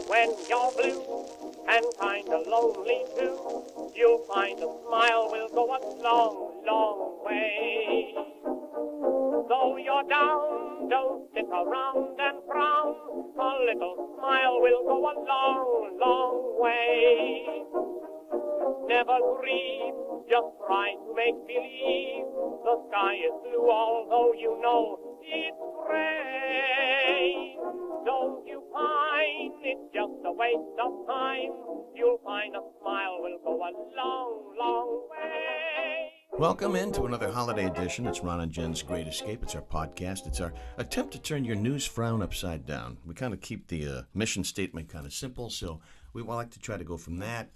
When you're blue and kinda lonely too, you'll find a smile will go a long, long way. Though you're down, don't sit around and frown. A little smile will go a long, long way. Never grieve, just try to make believe the sky is blue, although you know it's gray. Don't you find it's just a waste of time? You'll find a smile will go a long, long way. Welcome into another holiday edition. It's Ron and Jen's Great Escape. It's our podcast. It's our attempt to turn your news frown upside down. We kind of keep the mission statement kind of simple, so we like to try to go from that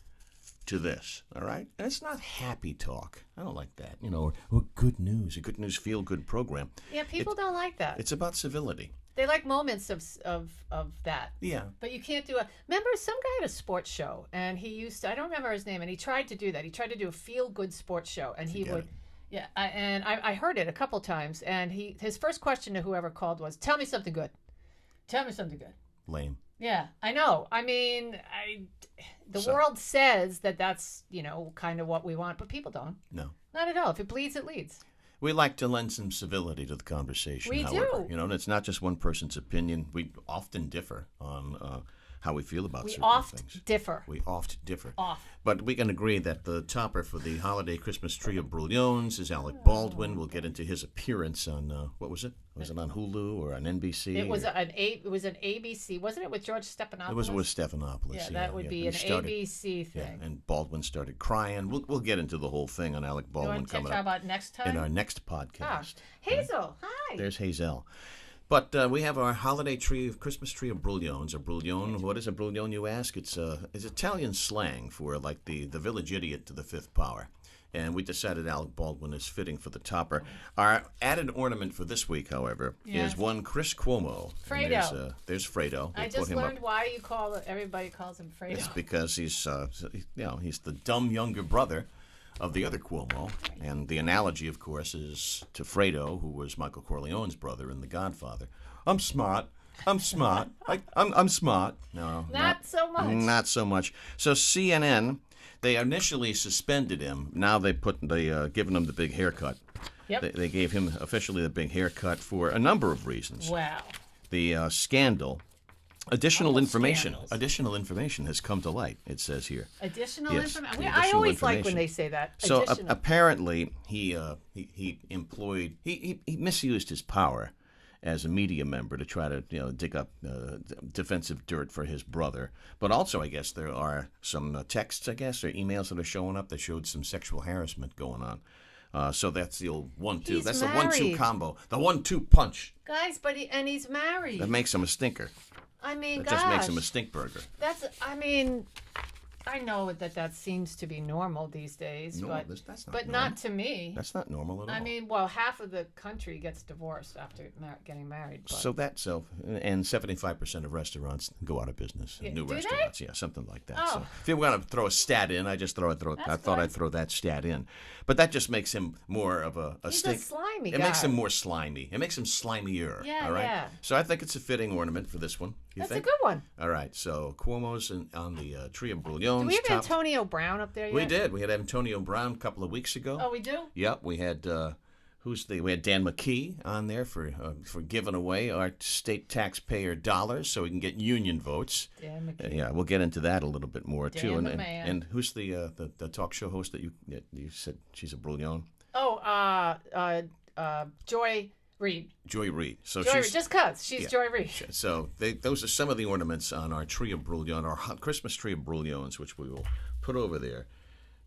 to this, all right? And it's not happy talk. I don't like that, or good news, a good news feel-good program. Yeah, people don't like that. It's about civility. They like moments of that. Yeah. But you can't do remember some guy at a sports show, and he used to, I don't remember his name, and he tried to do that. He tried to do a feel-good sports show, and he would, yeah, I heard it a couple times, and his first question to whoever called was, tell me something good. Tell me something good. Lame. Yeah, I know. I mean, the world says that that's, kind of what we want, but people don't. No. Not at all. If it bleeds, it leads. We like to lend some civility to the conversation, we however. do. And it's not just one person's opinion. We often differ on how we feel about certain things. We oft differ. But we can agree that the topper for the holiday Christmas tree of Brouillons is Alec Baldwin. We'll get into his appearance on, what was it? Was it on Hulu or on NBC? It was an ABC, wasn't it, with George Stephanopoulos? It was with Stephanopoulos. Yeah, that would be an ABC thing. Yeah, and Baldwin started crying. We'll get into the whole thing on Alec Baldwin coming up. About next time? In our next podcast. Hazel, hi. There's Hazel. But we have our holiday Christmas tree of Brouillons. A Brouillon, what is a Brouillon, you ask? It's Italian slang for like the village idiot to the fifth power. And we decided Alec Baldwin is fitting for the topper. Our added ornament for this week, however, is one Chris Cuomo. Fredo. There's Fredo. I just learned why everybody calls him Fredo. It's because he's the dumb younger brother of the other Cuomo. And the analogy, of course, is to Fredo, who was Michael Corleone's brother in The Godfather. I'm smart. I'm smart. I'm smart. No, not so much. Not so much. So CNN, they initially suspended him. Now they given him the big haircut. Yep. They gave him officially the big haircut for a number of reasons. Wow. The scandal. Additional information has come to light, it says here. Additional information? I always like when they say that. So apparently he misused his power as a media member to try to dig up defensive dirt for his brother. But also, I guess, there are some texts, or emails that are showing up that showed some sexual harassment going on. So that's the old 1-2. That's married. The 1-2 combo. The 1-2 punch. Guys, he's married. That makes him a stinker. I mean, that just makes him a stink burger. I know that seems to be normal these days, no, but that's not but normal. not to me. That's not normal at all. I mean, well, half of the country gets divorced after getting married. But. And 75% of restaurants go out of business. New restaurants, they? Yeah, something like that. Oh. So if you want to throw a stat in, I thought I'd throw that stat in, but that just makes him more of a stink. He's a slimy guy. It makes him more slimy. It makes him slimier. Yeah, all right? yeah. So I think it's a fitting ornament for this one. That's think? a good one. All right. So Cuomo's on the tree of Brouillons. Do we have Antonio Brown up there yet? We did. We had Antonio Brown a couple of weeks ago. Oh, we do? Yep. We had we had Dan McKee on there for giving away our state taxpayer dollars so we can get union votes. Dan McKee. Yeah, we'll get into that a little bit more too. The man. And who's the talk show host that you said she's a Brouillon? Oh, Joy Reid. Joy Reid. So Joy Reid, just cuz she's Joy Reid. So those are some of the ornaments on our tree of Brouillon, our Christmas tree of Brouillons, which we will put over there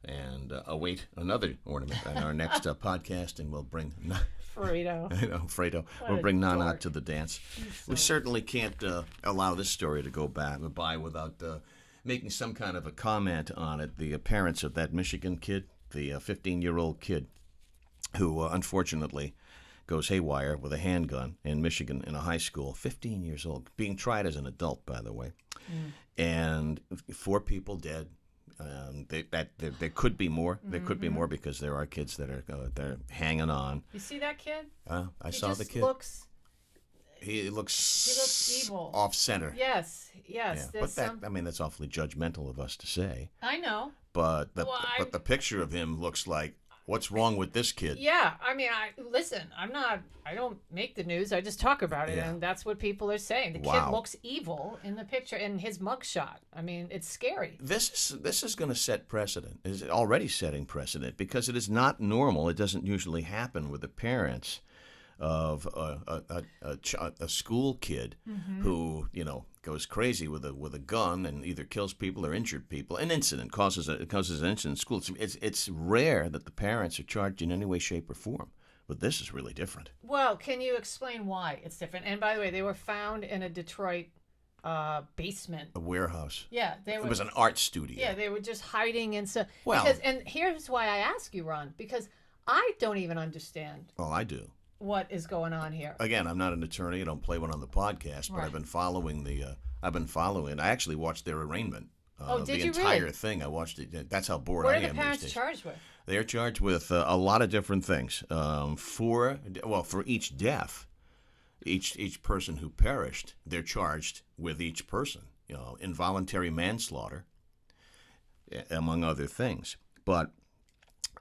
and await another ornament on our next podcast, and we'll bring Fredo. I know, Fredo. We'll bring Nana to the dance. We certainly can't allow this story to go by without making some kind of a comment on it. The parents of that Michigan kid, the 15-year-old kid, who unfortunately goes haywire with a handgun in Michigan in a high school, 15 years old, being tried as an adult, by the way. And 4 people dead. There could be more. There could be more because there are kids that are they're hanging on. You see that kid? I saw the kid. He looks evil. off center. Yes. Yeah. But that's awfully judgmental of us to say. I know. But the picture of him looks like, what's wrong with this kid? Yeah, I mean, I don't make the news. I just talk about it, and that's what people are saying. The kid looks evil in the picture, in his mugshot. I mean, it's scary. This is going to set precedent. Is already setting precedent because it is not normal. It doesn't usually happen with the parents of a school kid who goes crazy with a gun and either kills people or injured people. An incident causes an incident in school. It's rare that the parents are charged in any way, shape, or form. But this is really different. Well, can you explain why it's different? And by the way, they were found in a Detroit basement. A warehouse. Yeah. It was an art studio. Yeah, they were just hiding in so. Well, and here's why I ask you, Ron, because I don't even understand. Oh, I do. What is going on here? Again, I'm not an attorney. I don't play one on the podcast, but I've been following I actually watched their arrain did the you entire really? thing. I watched it. That's how bored What I are the am parents these days. charged with? They're charged with a lot of different things. For each death, each person who perished, they're charged with each person. Involuntary manslaughter, among other things. But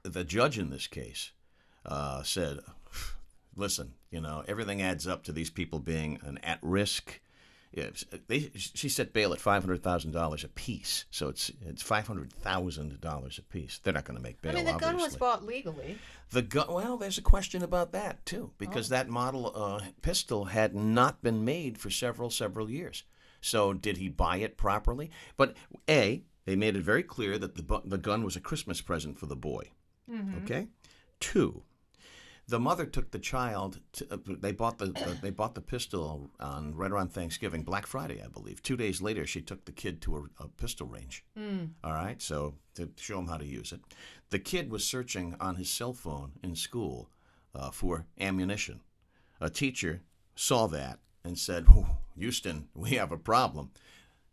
the judge in this case said, listen, everything adds up to these people being an at-risk. She set bail at $500,000 a piece, so it's $500,000 a piece. They're not going to make bail. I mean, the obviously. gun was bought legally. The gun. Well, there's a question about that too, because that model pistol had not been made for several years. So did he buy it properly? But they made it very clear that the gun was a Christmas present for the boy. Mm-hmm. Okay. 2. The mother took the child. They bought the pistol right around Thanksgiving, Black Friday, I believe. 2 days later, she took the kid to a pistol range. All right, so to show him how to use it, the kid was searching on his cell phone in school for ammunition. A teacher saw that and said, "Houston, we have a problem."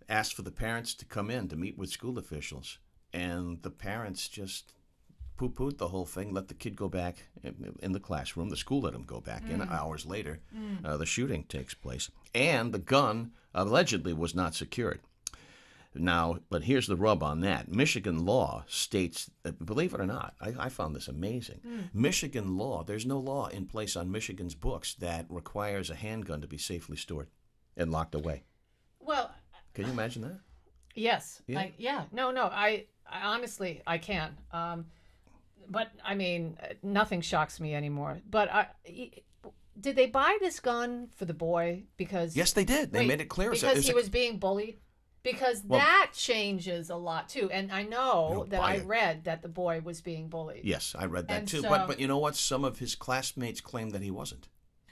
Asked for the parents to come in to meet with school officials, and the parents just poo-pooed the whole thing, let the kid go back in the classroom. The school let him go back in. Hours later, the shooting takes place. And the gun allegedly was not secured. Now, but here's the rub on that. Michigan law states, believe it or not, I found this amazing. Michigan law, there's no law in place on Michigan's books that requires a handgun to be safely stored and locked away. Well, can you imagine that? Yes. Yeah. No. I honestly, I can. But I mean, nothing shocks me anymore. But did they buy this gun for the boy because? Yes, they did. They made it clear because he was being bullied. Because that changes a lot too, and I know that I read that the boy was being bullied. Yes, I read that and too. So, but you know what? Some of his classmates claimed that he wasn't.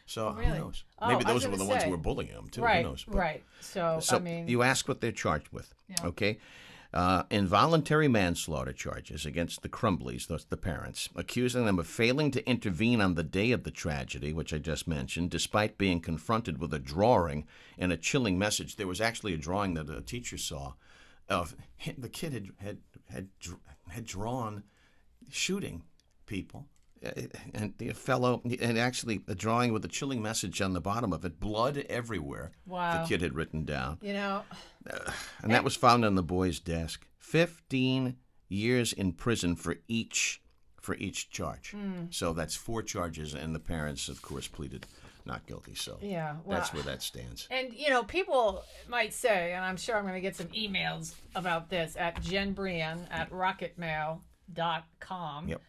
So really? Who knows? Maybe those were the ones who were bullying him too. Right, Who knows? Right. So I mean, you ask what they're charged with. Yeah. Okay. Involuntary manslaughter charges against the Crumbleys, those the parents, accusing them of failing to intervene on the day of the tragedy, which I just mentioned, despite being confronted with a drawing and a chilling message. There was actually a drawing that a teacher saw of the kid had drawn shooting people. And the fellow, and actually a drawing with a chilling message on the bottom of it, blood everywhere. Wow. The kid had written down. And that was found on the boy's desk. 15 years in prison for each charge. So that's 4 charges, and the parents, of course, pleaded not guilty. So that's where that stands. And, people might say, and I'm sure I'm going to get some emails about this at jenbrien@rocketmail.com. Yep.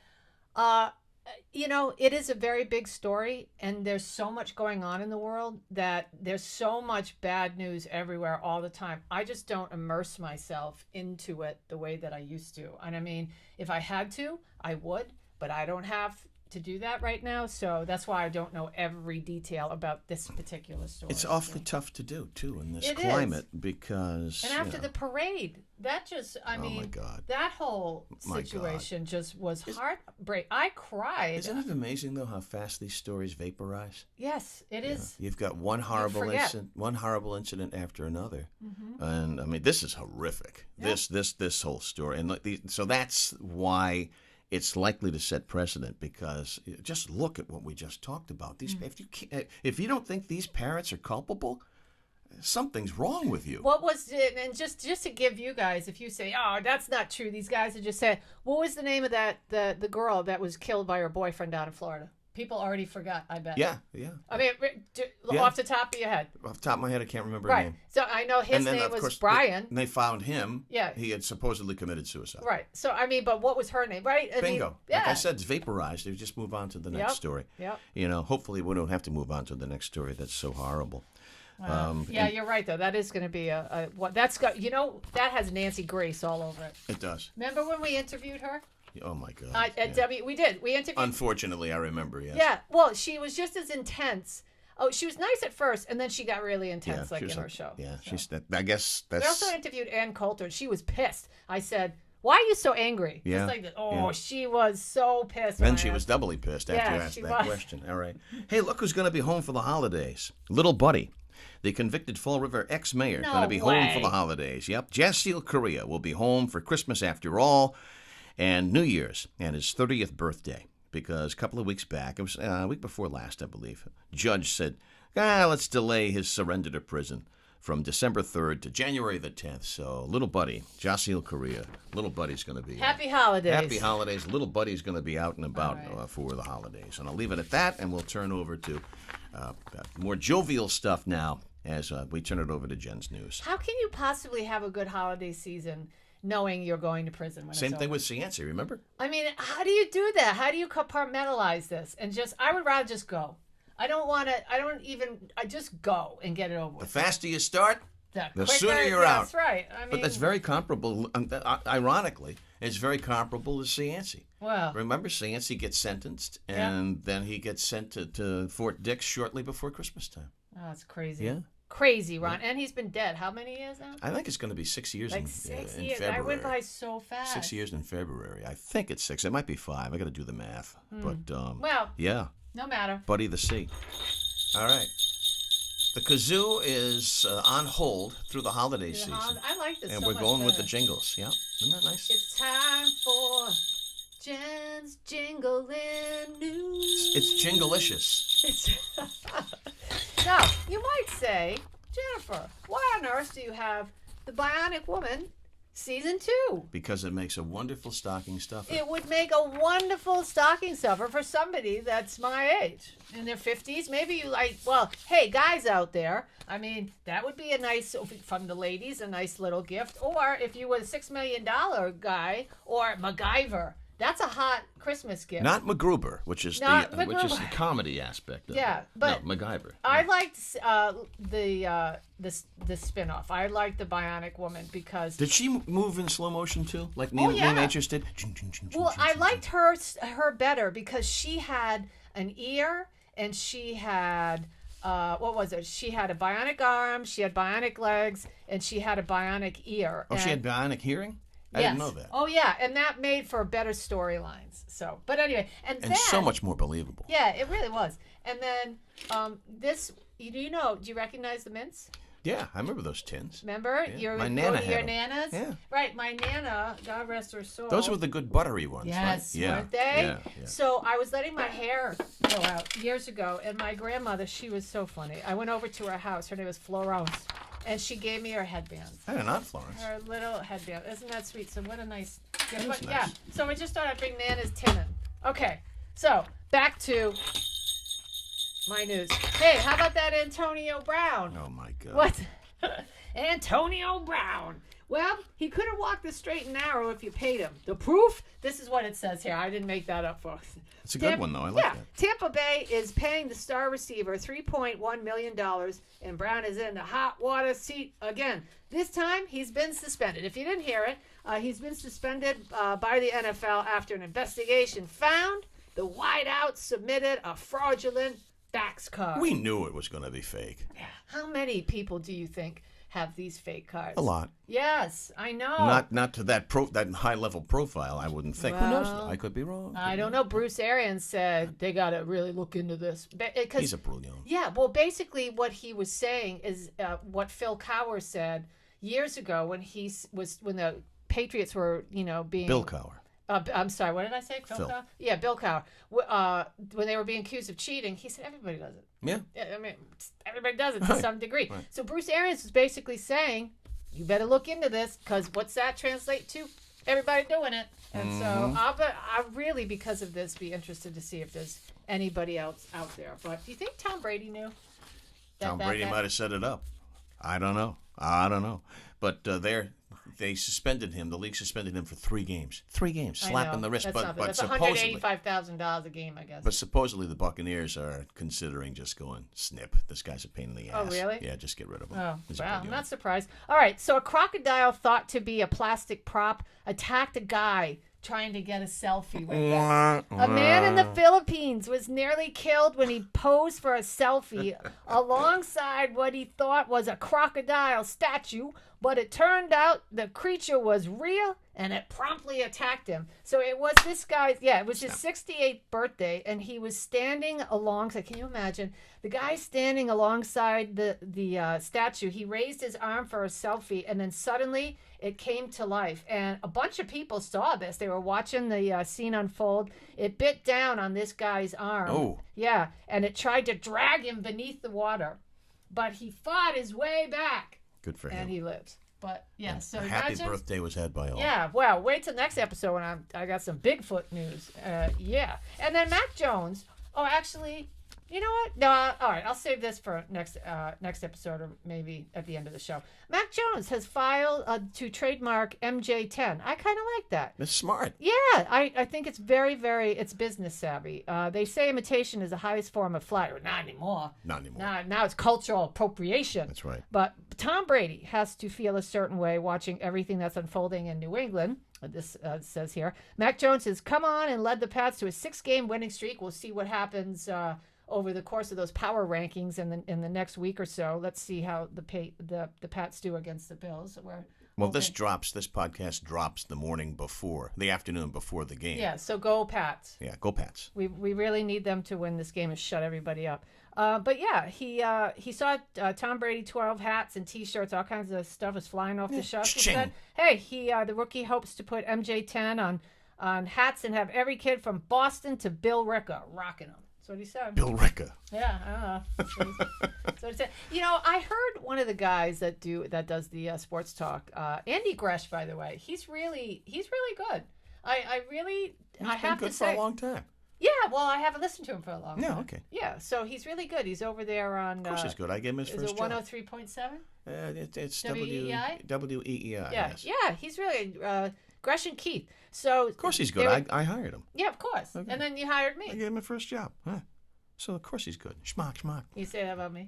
It is a very big story, and there's so much going on in the world that there's so much bad news everywhere all the time. I just don't immerse myself into it the way that I used to. And I mean, if I had to, I would, but I don't have to do that right now, so that's why I don't know every detail about this particular story. It's awfully tough to do too in this It climate is. Because and after the parade, that just my God. that whole situation just was heartbreak. I cried. Isn't it amazing though how fast these stories vaporize? Yes, it is. You've got one horrible incident after another, and I mean this is horrific. Yeah. This whole story, and so that's why it's likely to set precedent because just look at what we just talked about. These, if you don't think these parents are culpable, something's wrong with you. What was it? And just to give you guys, if you say, "Oh, that's not true," these guys are just saying, what was the name of the girl that was killed by her boyfriend down in Florida? People already forgot, I bet. Yeah. I mean, off the top of your head. Off the top of my head, I can't remember her name. So I know his name was Brian. They found him. Yeah. He had supposedly committed suicide. Right. So, I mean, but what was her name? Right? Bingo. Like I said, it's vaporized. They just move on to the next story. Yep. Hopefully we don't have to move on to the next story. That's so horrible. You're right, though. That is going to be that's got, that has Nancy Grace all over it. It does. Remember when we interviewed her? Oh, my God. At W, we did. We interviewed. Unfortunately, I remember, yes. Yeah. Well, she was just as intense. Oh, she was nice at first, and then she got really intense, in her show. Yeah, I guess that's... We also interviewed Ann Coulter. She was pissed. I said, "Why are you so angry?" Yeah. Just like that. Oh, she was so pissed. Then she was doubly pissed after you asked that question. All right. Hey, look who's going to be home for the holidays. Little Buddy. The convicted Fall River ex-mayor going to be home for the holidays. Yep. Jasil Correa will be home for Christmas after all, and New Year's, and his 30th birthday. Because a couple of weeks back, it was a week before last, I believe, judge said, let's delay his surrender to prison from December 3rd to January the 10th. So, Little Buddy, Jasil Correa, Little Buddy's going to be... Happy holidays. Happy holidays. Little Buddy's going to be out and about for the holidays. And I'll leave it at that, and we'll turn over to more jovial stuff now as we turn it over to Jen's news. How can you possibly have a good holiday season knowing you're going to prison when Same it's thing over? with Cianci, remember? I mean, how do you do that? How do you compartmentalize this? And I would rather just go. I just go and get it over with. The faster you start, the sooner you're out. That's right. I mean, but that's very comparable, ironically, it's very comparable to Cianci. Well, remember, Cianci gets sentenced, and then he gets sent to Fort Dix shortly before Christmas time. Oh, that's crazy. Yeah. Crazy, Ron. Yeah. And he's been dead how many years now? I think it's going to be 6 years in February. I went by so fast. 6 years in February. I think it's 6. It might be 5. I got to do the math. But, yeah. No matter. Buddy the Sea. All right. The kazoo is on hold through the holiday season. I like this and so we're much going better. with the jingles. Yeah. Isn't that nice? It's time for Jen's Jingling News. It's jingalicious. Now, you might say, Jennifer, why on earth do you have The Bionic Woman Season 2? Because it makes a wonderful stocking stuffer. It would make a wonderful stocking stuffer for somebody that's my age, in their 50s. Maybe you hey, guys out there, I mean, that would be a nice, from the ladies, a nice little gift. Or if you were a $6 million guy, or MacGyver. That's a hot Christmas gift. Not MacGruber, which is the comedy aspect of it. But no, MacGyver. I liked the spin-off. I liked the Bionic Woman because... Did she move in slow motion too? Like Neil Natures did? Well, I liked her better because she had an ear and she had... what was it? She had a bionic arm, she had bionic legs, and she had a bionic ear. Oh, she had bionic hearing? I didn't know that. Oh, yeah, and that made for better storylines. So, but anyway, and then, so much more believable. Yeah, it really was. And then this, do you recognize the mints? Yeah, I remember those tins. Remember? Yeah. My Nana had your them. Nana's? Yeah. Right, my Nana, God rest her soul. Those were the good buttery ones, yes, right? weren't they? Yeah. So I was letting my hair go out years ago, and my grandmother, she was so funny. I went over to her house. Her name was Florence. And she gave me her headband. I did not, Florence. Her little headband. Isn't that sweet? So what a nice gift. Nice. Yeah. So I just thought I'd bring Nana's tin in. Okay. So back to my news. Hey, how about that Antonio Brown? Oh my God. What? Antonio Brown. Well, he could have walked the straight and narrow if you paid him. The proof? This is what it says here. I didn't make that up, folks. It's a good one, though. I like that. Tampa Bay is paying the star receiver $3.1 million, and Brown is in the hot water seat again. This time, he's been suspended. If you didn't hear it, he's been suspended by the NFL after an investigation found the wideout submitted a fraudulent fax card. We knew it was going to be fake. Yeah. How many people do you think have these fake cards? A lot. Yes, I know. Not to that high level profile, I wouldn't think. Well, who knows? I could be wrong. I don't know. Bruce Arians said they got to really look into this. He's a brilliant. Yeah, well, basically what he was saying is what Phil Cowher said years ago when when the Patriots were, being Bill Cowher. I'm sorry, what did I say? Phil. Cowher? Yeah, Bill Cowher. When they were being accused of cheating, he said everybody does it. Yeah. I mean, everybody does it to some degree. Right. So Bruce Arians is basically saying, you better look into this, because what's that translate to? Everybody doing it. And so I'll really, because of this, be interested to see if there's anybody else out there. But do you think Tom Brady knew? Tom Brady might have set it up. I don't know. But they suspended him. The league suspended him for 3 games. 3 games, slapping the wrist. That's supposedly $185,000 a game, I guess. But supposedly the Buccaneers are considering just going snip. This guy's a pain in the ass. Oh, really? Yeah, just get rid of him. Oh, He's a wow. big I'm deal. not surprised. All right, so a crocodile thought to be a plastic prop attacked a guy trying to get a selfie with him. A man in the Philippines was nearly killed when he posed for a selfie alongside what he thought was a crocodile statue, but it turned out the creature was real and it promptly attacked him. So it was this guy's, it was his 68th birthday, and he was standing alongside, can you imagine? The guy standing alongside the statue, he raised his arm for a selfie, and then suddenly it came to life. And a bunch of people saw this. They were watching the scene unfold. It bit down on this guy's arm. Oh. Yeah, and it tried to drag him beneath the water. But he fought his way back. Good for him. And he lives. But, yeah, so a happy imagine, birthday was had by all. yeah, well, wait till next episode when I got some Bigfoot news. Yeah. And then Mac Jones. Oh, actually, you know what? No, all right, I'll save this for next episode, or maybe at the end of the show. Mac Jones has filed to trademark MJ10. I kind of like that. That's smart. Yeah, I think it's very, very, it's business savvy. They say imitation is the highest form of flattery. Not anymore. Not anymore. Now it's cultural appropriation. That's right. But Tom Brady has to feel a certain way watching everything that's unfolding in New England. This says here. Mac Jones has come on and led the Pats to a 6-game winning streak. We'll see what happens over the course of those power rankings in the next week or so. Let's see how the Pats do against the Bills. This podcast drops the afternoon before the game. Yeah, so go Pats. Yeah, go Pats. We really need them to win this game and shut everybody up. But yeah, he saw Tom Brady 12 hats and T-shirts, all kinds of stuff was flying off the shelves. He said, "Hey, the rookie hopes to put MJ10 on hats and have every kid from Boston to Bill Ricker rocking them." That's what he said. Bill Ricker. Yeah, I don't know. That's what he said. You know, I heard one of the guys that does the sports talk, Andy Gresh, by the way. He's really good. I have to say, for a long time. Yeah, well, I haven't listened to him for a long time. Yeah, okay. Yeah, so he's really good. He's over there on... Of course he's good. I gave him his first job. Is it 103.7? It's WEEI? WEEI, Yeah, yes. yeah, he's really... Gresh and Keith. So of course he's good. I hired him. Yeah, of course. Okay. And then you hired me. I gave him my first job. Huh. So of course he's good. Schmuck. You say that about me?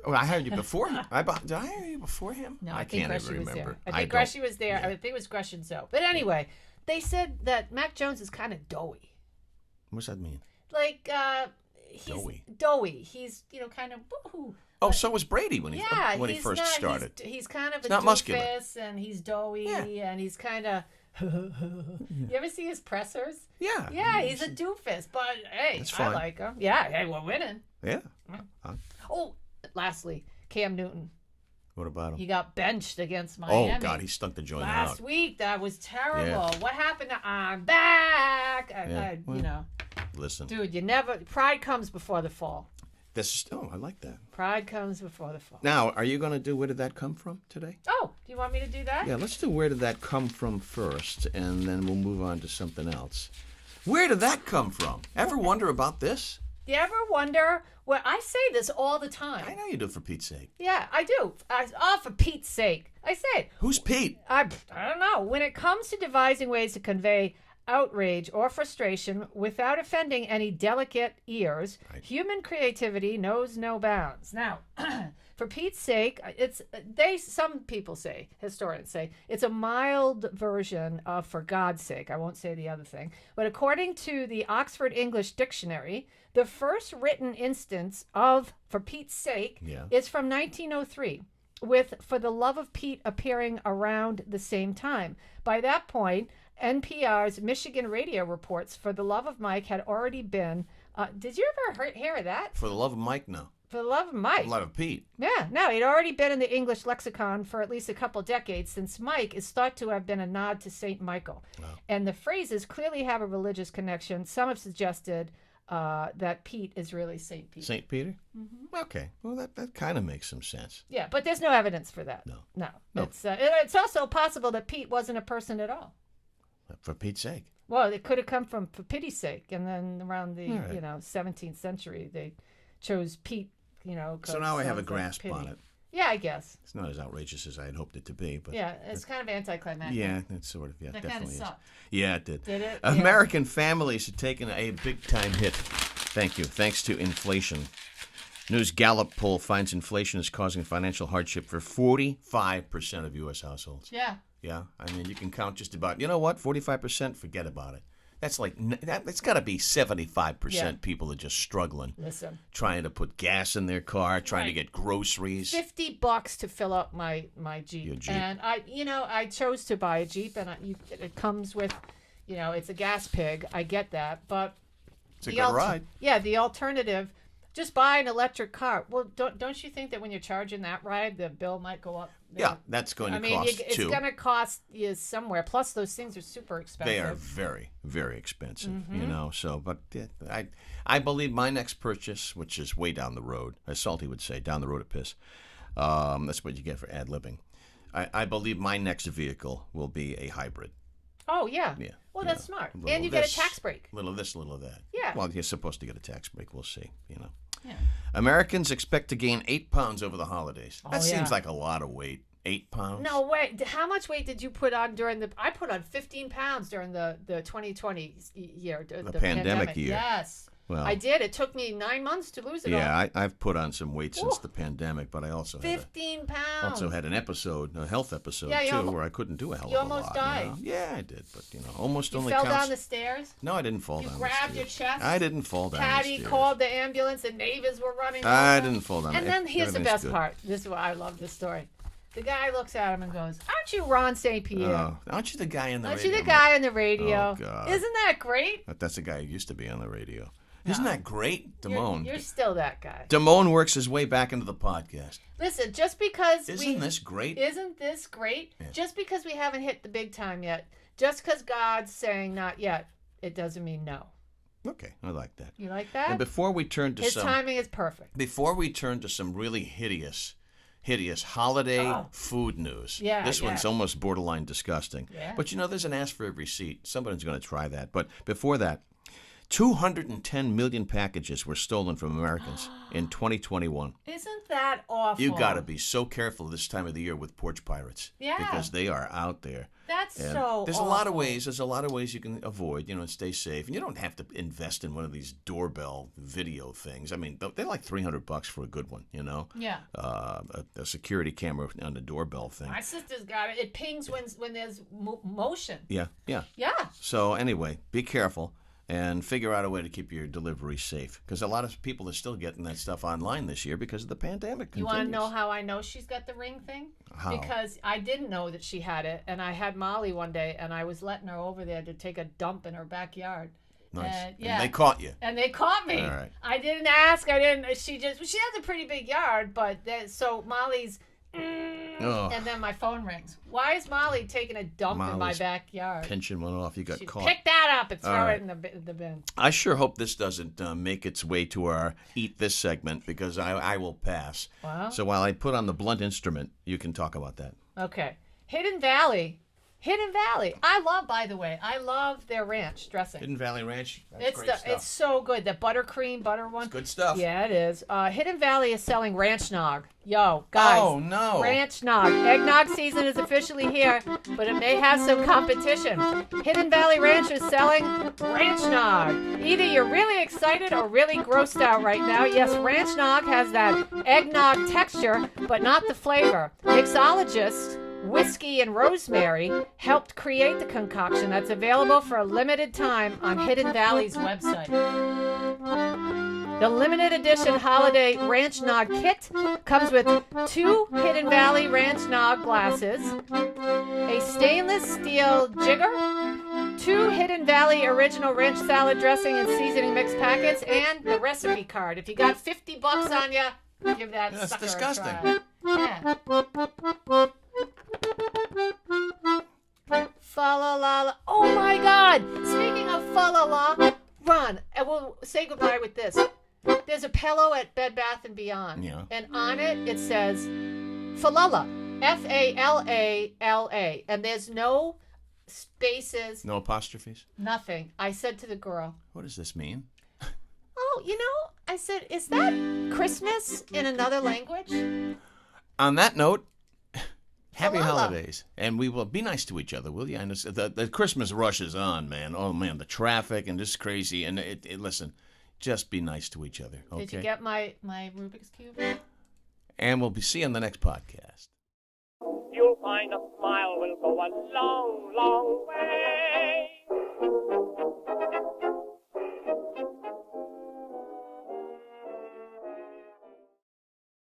Oh, I hired you before him. Did I hire you before him? No, I can't even remember. I think Greshy was there. Yeah. I think it was Gresh and Zoe. But anyway, they said that Mac Jones is kind of doughy. What's that mean? Like, he's doughy. He's, kind of woohoo. Oh, so was Brady when he first started. He's kind of not muscular, and he's doughy, and he's kind of... You ever see his pressers? Yeah. Yeah, he's a doofus, but hey, I like him. Yeah, hey, we're winning. Yeah. Oh, lastly, Cam Newton. What about him? He got benched against Miami. Oh, God, he stunk the joint out. Last week, that was terrible. Yeah. What happened to I'm back? Listen. Dude, pride comes before the fall. I like that. Pride comes before the fall. Now, are you going to do Where Did That Come From today? Oh, do you want me to do that? Yeah, let's do Where Did That Come From first, and then we'll move on to something else. Where did that come from? Ever wonder about this? Do you ever wonder? Well, I say this all the time. I know you do, for Pete's sake. Yeah, I do. For Pete's sake. I say it. Who's Pete? I don't know. When it comes to devising ways to convey outrage or frustration without offending any delicate ears, human creativity knows no bounds. Now, for Pete's sake, some people say, historians say, it's a mild version of for God's sake. I won't say the other thing. But according to the Oxford English Dictionary, the first written instance of for Pete's sake is from 1903, with For the Love of Pete appearing around the same time. By that point, NPR's Michigan radio reports For the Love of Mike had already been Did you ever hear of that? For the love of Mike, no. For the love of Mike. For the love of Pete. Yeah, no, he'd already been in the English lexicon for at least a couple decades, since Mike is thought to have been a nod to St. Michael. Wow. And the phrases clearly have a religious connection. Some have suggested that Pete is really St. Peter. St. Peter? Mm-hmm. Okay. Well, that kind of makes some sense. Yeah, but there's no evidence for that. No. It's also possible that Pete wasn't a person at all. For Pete's sake. Well, it could have come from for pity's sake, and then around the 17th century they chose Pete. So now I have a grasp on it. Yeah, I guess. It's not as outrageous as I had hoped it to be, but yeah, it's kind of anticlimactic. Yeah, it's sort of that definitely kind of is. Sucked. Yeah, it did. Did it? American families have taken a big time hit. Thank you. Thanks to inflation. News Gallup poll finds inflation is causing financial hardship for 45% of U.S. households. Yeah. Yeah, I mean you can count just about. You know what? 45%. Forget about it. That's like it's got to be 75% people are just struggling. Listen, trying to put gas in their car, trying to get groceries. $50 to fill up my Jeep. Your Jeep. And I chose to buy a Jeep, and it comes with, it's a gas pig. I get that, but it's a good ride. Yeah, the alternative. Just buy an electric car. Well, don't you think that when you're charging that ride, the bill might go up? Yeah, that's going to cost it's going to cost you somewhere. Plus, those things are super expensive. They are very, very expensive. Mm-hmm. So, but I believe my next purchase, which is way down the road, as Salty would say, down the road of piss. That's what you get for ad-libbing. I believe my next vehicle will be a hybrid. Oh, yeah. Yeah. Well, that's smart. And you get a tax break. Little of this, little of that. Yeah. Well, you're supposed to get a tax break. We'll see, Yeah. Americans expect to gain 8 pounds over the holidays. That seems like a lot of weight. 8 pounds? No, wait. How much weight did you put on I put on 15 pounds during the 2020 year. The pandemic year. Yes. Well, I did. It took me 9 months to lose it all. Yeah, I've put on some weight since the pandemic, but I also 15 pounds. Also had a health episode, too, where I couldn't do a hell of a lot. You almost died. Yeah, I did, but, almost you only fell counts. down the stairs? No, I didn't fall down the stairs. You grabbed your chest? I didn't fall down the stairs. Patty called the ambulance and neighbors were running over. I didn't fall down. And then here's the best part. This is why I love this story. The guy looks at him and goes, "Aren't you Ron St. Pierre? Oh, aren't you the guy on the radio? Aren't you the guy on the radio? Oh, God. Isn't that great?" That's the guy who used to be on the radio. Isn't that great? Damone. You're still that guy. Damone works his way back into the podcast. Listen, just because Isn't this great? Isn't this great? Yeah. Just because we haven't hit the big time yet, just because God's saying not yet, it doesn't mean no. Okay, I like that. You like that? And before we turn to His timing is perfect. Before we turn to some really hideous holiday food news. Yeah, this one's almost borderline disgusting. Yeah. But there's an ask for every seat. Somebody's going to try that. But before that, 210 million packages were stolen from Americans in 2021. Isn't that awful? You got to be so careful this time of the year with porch pirates. Yeah. Because they are out there. That's and so There's awful. a lot of ways. There's a lot of ways you can avoid, and stay safe. And you don't have to invest in one of these doorbell video things. I mean, they're like $300 for a good one, Yeah. A security camera on the doorbell thing. My sister's got it. It pings when there's motion. Yeah. Yeah. So anyway, be careful. And figure out a way to keep your delivery safe. Because a lot of people are still getting that stuff online this year because of the pandemic. You want to know how I know she's got the ring thing? How? Because I didn't know that she had it. And I had Molly one day, and I was letting her over there to take a dump in her backyard. Nice. And they caught you. And they caught me. All right. I didn't ask. She has a pretty big yard, but so Molly's... And then my phone rings. Why is Molly taking a dump in my backyard? Pension went off. You got caught. Pick that up and throw it in the bin. I sure hope this doesn't make its way to our Eat This segment because I will pass. Wow. So while I put on the blunt instrument, you can talk about that. Okay. Hidden Valley. By the way, I love their ranch dressing. Hidden Valley Ranch. That's great stuff. It's so good. The buttercream butter one. It's good stuff. Yeah, it is. Hidden Valley is selling ranch nog. Yo, guys. Oh, no. Ranch nog. Eggnog season is officially here, but it may have some competition. Hidden Valley Ranch is selling ranch nog. Either you're really excited or really grossed out right now. Yes, ranch nog has that eggnog texture, but not the flavor. Mixologists Whiskey and Rosemary helped create the concoction that's available for a limited time on Hidden Valley's website. The limited edition holiday Ranch Nog kit comes with 2 Hidden Valley Ranch Nog glasses, a stainless steel jigger, 2 2 Hidden Valley original ranch salad dressing and seasoning mix packets, and the recipe card. If you got $50 on you, give that That's sucker disgusting. a try. Yeah. Fa-la-la-la. Oh my God! Speaking of fa-la-la, Ron, and we'll say goodbye with this. There's a pillow at Bed Bath & Beyond. Yeah. And on it says Falala. Falala. And there's no spaces. No apostrophes? Nothing. I said to the girl, What does this mean? oh, I said, is that Christmas in another language? On that note, happy Falala. holidays. And we will be nice to each other, will you? I know the Christmas rush is on, man. Oh, man, the traffic and just crazy. And listen, just be nice to each other, okay? Did you get my Rubik's Cube? And we'll see you on the next podcast. You'll find a smile will go a long, long way.